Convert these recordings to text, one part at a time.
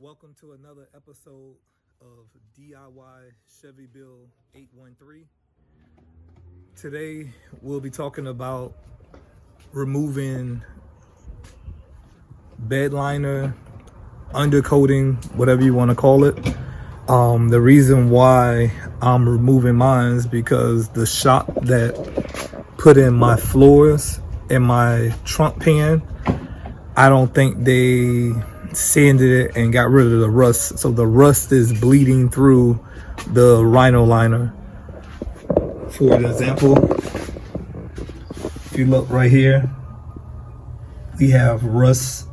Welcome to another episode of DIY Chevy Bill 813. Today we'll be talking about removing bed liner, undercoating, whatever you want to call it. The reason why I'm removing mine is because the shop that put in my floors and my trunk pan, I don't think they sanded it and got rid of the rust. So the rust is bleeding through the rhino liner. For an example, if you look right here, we have rust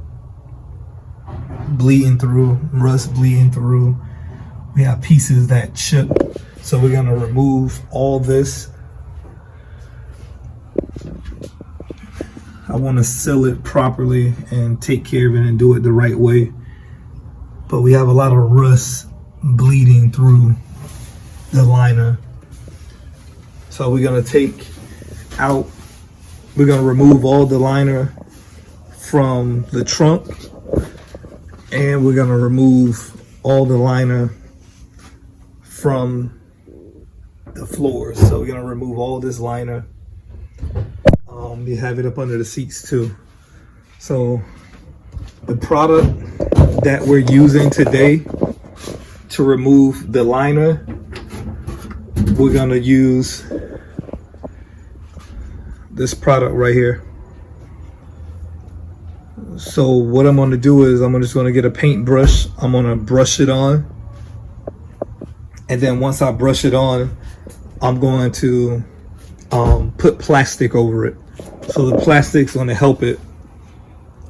bleeding through. We have pieces that chip. So we're gonna remove all this. I want to seal it properly and take care of it and do it the right way. But we have a lot of rust bleeding through the liner. So we're going to remove all the liner from the trunk. And we're going to remove all the liner from the floors. So we're going to remove all this liner. You have it up under the seats too. So the product that we're using today to remove the liner, we're gonna use this product right here. So what I'm gonna do is I'm just gonna get a paintbrush. I'm gonna brush it on, and then once I brush it on, I'm going to put plastic over it. So the plastic's going to help it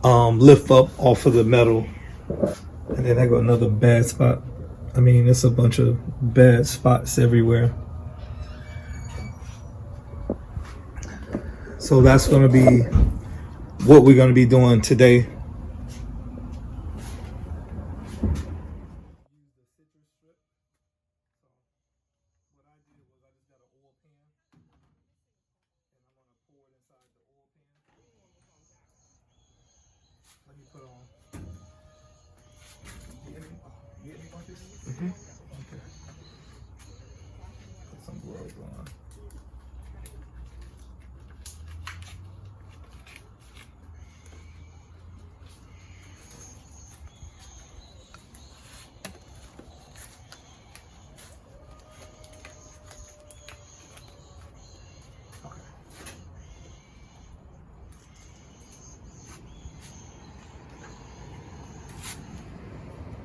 lift up off of the metal. And then I got another bad spot. I mean, it's a bunch of bad spots everywhere. So that's going to be what we're going to be doing today. Let me put on. You get me like this? Mm-hmm. Okay. Put some gloves on.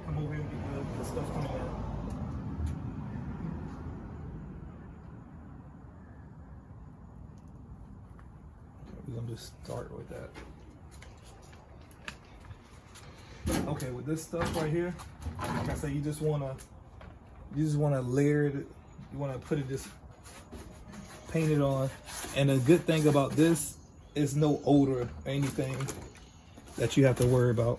Come over here and get the stuff coming out. We're gonna just start with that. Okay, with this stuff right here, like I say, you just wanna layer it. You wanna put it paint it on. And the good thing about this is no odor or anything that you have to worry about.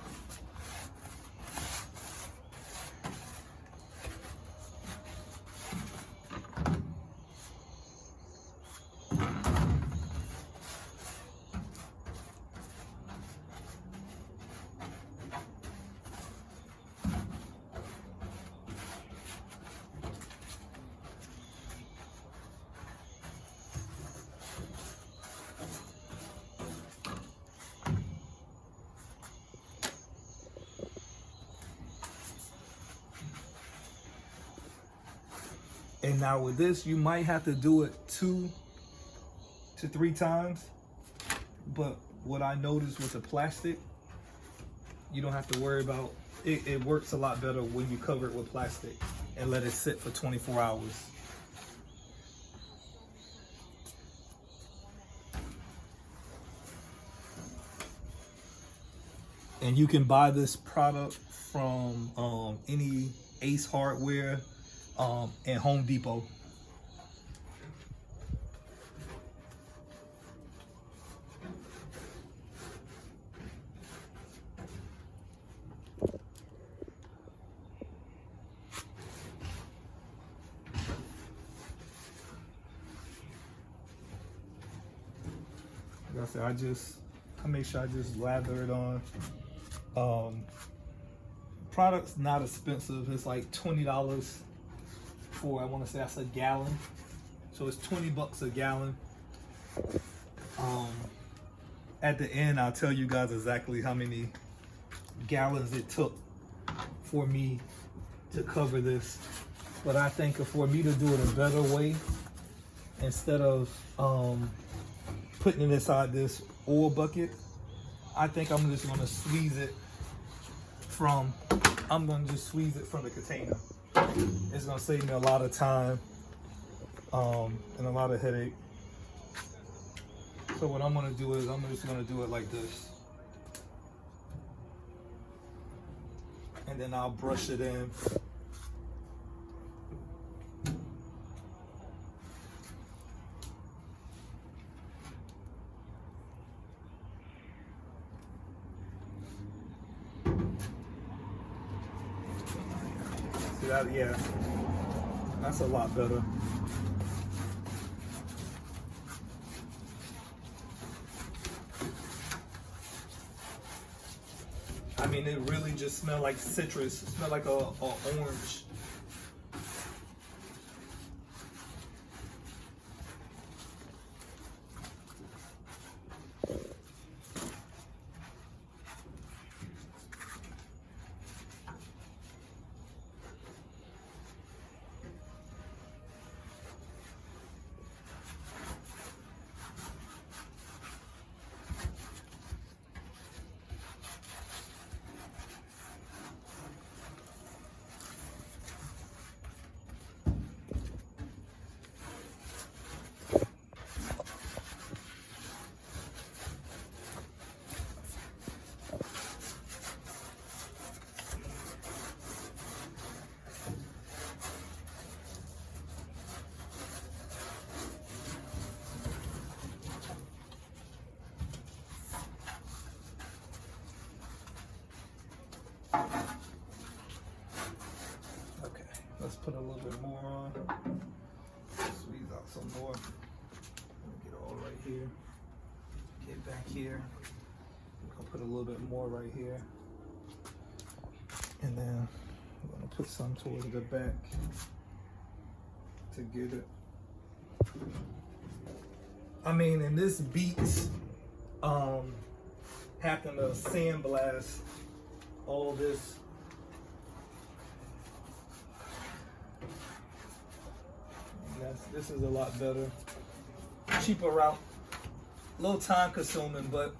And now with this, you might have to do it 2 to 3 times. But what I noticed with the plastic, you don't have to worry about it. It works a lot better when you cover it with plastic and let it sit for 24 hours. And you can buy this product from any Ace Hardware and Home Depot. Like I said, I make sure I just lather it on. Product's not expensive. It's like $20 for, I want to say that's a gallon. So it's 20 bucks a gallon. At the end, I'll tell you guys exactly how many gallons it took for me to cover this. But I think for me to do it a better way, instead of putting it inside this oil bucket, I think I'm just gonna squeeze it from, the container. It's gonna save me a lot of time and a lot of headache. So what I'm gonna do is I'm just gonna do it like this. And then I'll brush it in. See that? Yeah, that's a lot better. I mean, it really just smells like citrus. It smells like a orange. Let's put a little bit more on. Squeeze out some more. Get all right here. Get back here. I'll put a little bit more right here. And then I'm gonna put some towards the back to get it. I mean, and this beats having to sandblast all this. This is a lot better. Cheaper route. A little time consuming, but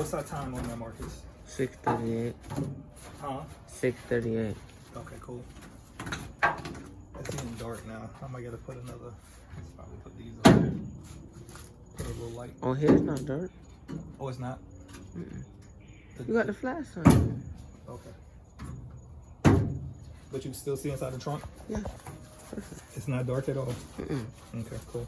what's our time on that, Marcus? 6:38. Huh? 6:38. Okay, cool. It's getting dark now. I might gotta put another. Let's probably put these on there. Put a little light. Oh, here it's not dark. Oh, it's not? You got the flash on. Okay. But you can still see inside the trunk? Yeah. Perfect. It's not dark at all? Okay, cool.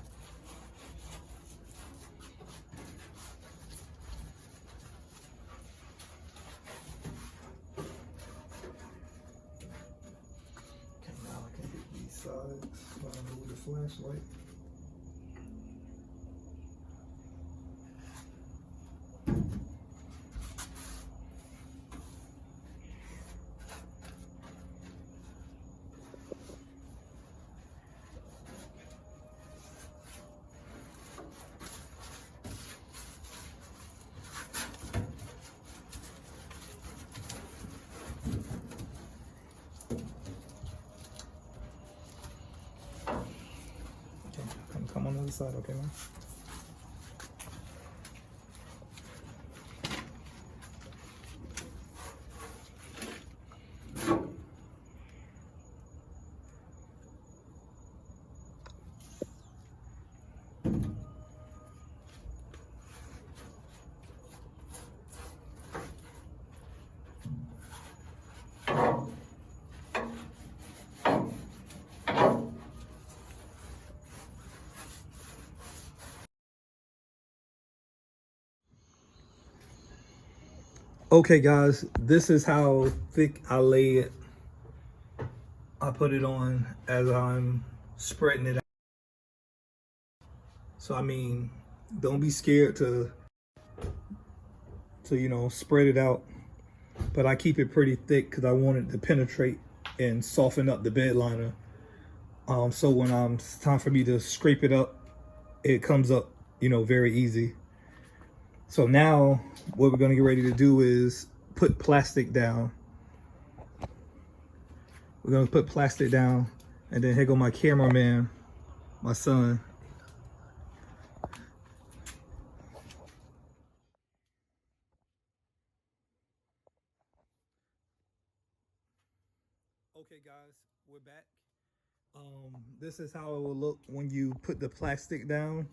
Okay, now I can get these sides while I move the flashlight. other side, okay, man? Okay guys, this is how thick I lay it. I put it on as I'm spreading it out. So I mean, don't be scared to you know, spread it out. But I keep it pretty thick because I want it to penetrate and soften up the bed liner. So when it's time for me to scrape it up, it comes up, you know, very easy. So now what we're gonna get ready to do is put plastic down. We're gonna put plastic down, and then here go my cameraman, my son. Okay guys, we're back. This is how it will look when you put the plastic down.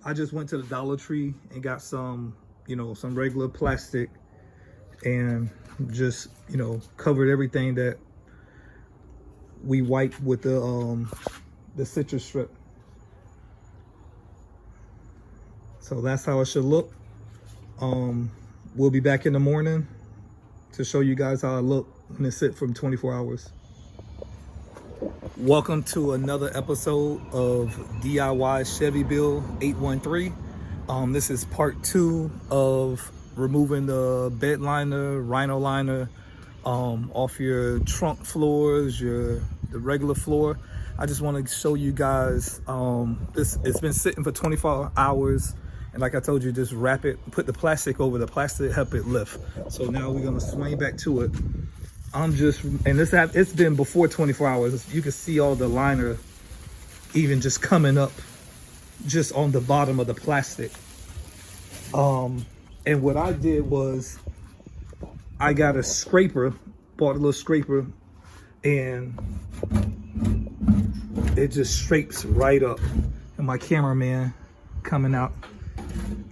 I just went to the Dollar Tree and got some, you know, some regular plastic, and just, you know, covered everything that we wiped with the citristrip. So that's how it should look. We'll be back in the morning to show you guys how I look when it sit from 24 hours. Welcome to another episode of DIY Chevy Build 813. This is part 2 of removing the bed liner, rhino liner off your trunk floors, the regular floor. I just want to show you guys it's been sitting for 24 hours, and like I told you, just wrap it, put the plastic over the plastic, help it lift. So now we're gonna swing back to it. It's been before 24 hours. You can see all the liner even just coming up just on the bottom of the plastic. And what I did was I got a scraper, bought a little scraper, and it just scrapes right up. And my cameraman coming out,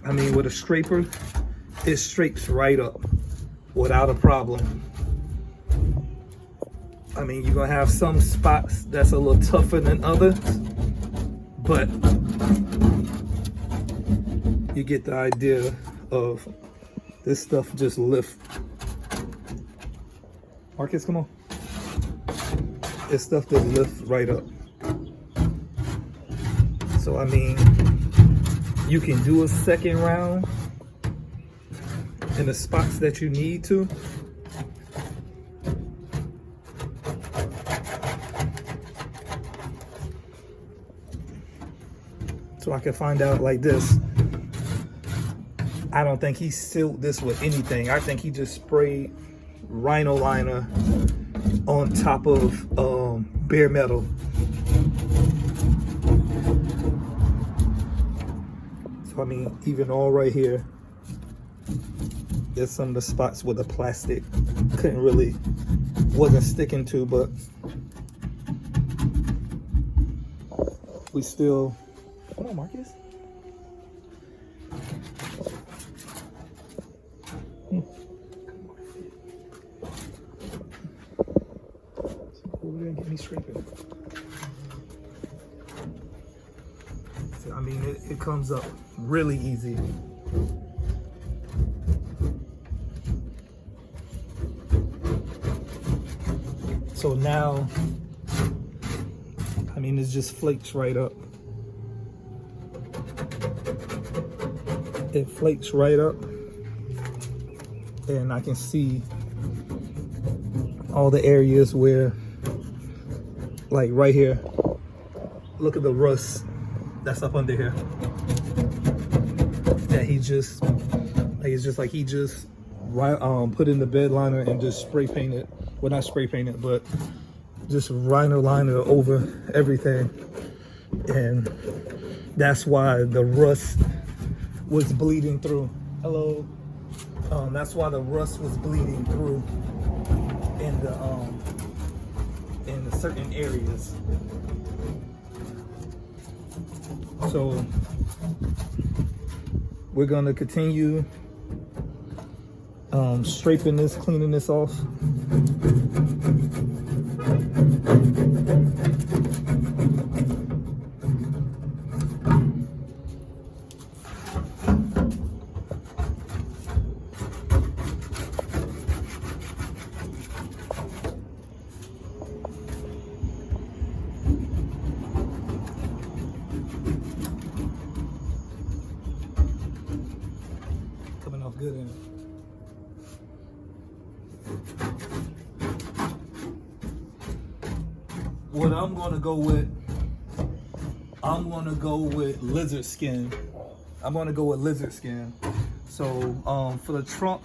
I mean, with a scraper, it scrapes right up without a problem. I mean, you're gonna have some spots that's a little tougher than others, but you get the idea of this stuff just lift. Marcus, come on. This stuff just lifts right up. So, I mean, you can do a second round in the spots that you need to. So I can find out like this. I don't think he sealed this with anything. I think he just sprayed rhino liner on top of bare metal. So I mean, even all right here, there's some of the spots where the plastic wasn't sticking to, but we still. Hold on, Marcus. Over there and get me scraping. So, I mean, it comes up really easy. So now, I mean, it just flakes right up. It flakes right up, and I can see all the areas where, like right here, look at the rust that's up under here. That he just put in the bed liner and just spray painted. Well, not spray painted, but just rhino liner over everything. And that's why the rust was bleeding through. Hello. That's why the rust was bleeding through in the certain areas. So we're gonna continue scraping this, cleaning this off. Coming off good, ain't it? What I'm gonna go with, lizard skin. I'm gonna go with lizard skin. So for the trunk,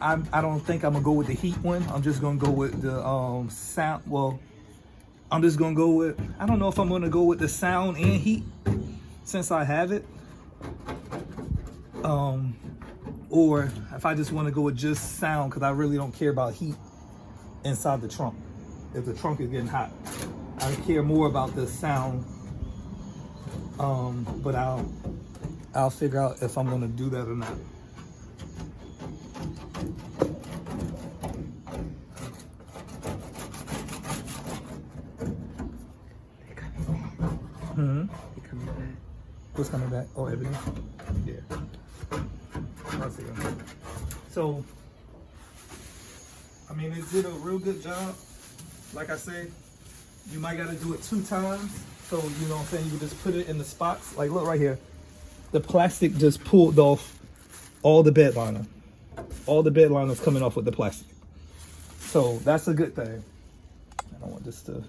I don't think I'm gonna go with the heat one. I'm just gonna go with the sound. Well, I'm just gonna go with, I don't know if I'm gonna go with the sound and heat since I have it. Or if I just want to go with just sound, because I really don't care about heat inside the trunk. If the trunk is getting hot, I care more about the sound. But I'll figure out if I'm gonna do that or not. They're coming back. What's coming back? Oh, evidence. Yeah. I'll see. So, I mean, it did a real good job. Like I said, you might got to do it 2 times. So, you know what I'm saying? You can just put it in the spots. Like, look right here. The plastic just pulled off all the bed liner. All the bed liners coming off with the plastic. So, that's a good thing. I don't want this to...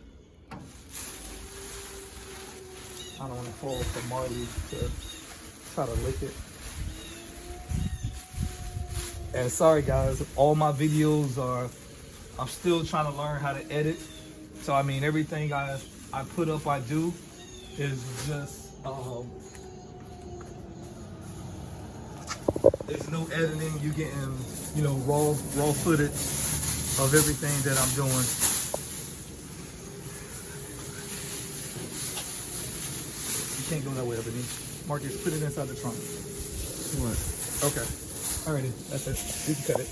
I don't want to fall for Marley to try to lick it. And sorry guys, all my videos are, I'm still trying to learn how to edit. So I mean, everything I put up, I do is just, there's no editing. You getting, you know, raw footage of everything that I'm doing. You can't go that way, Ebony. Marcus, put it inside the trunk. What? Okay. Alrighty, that's it. You can cut it.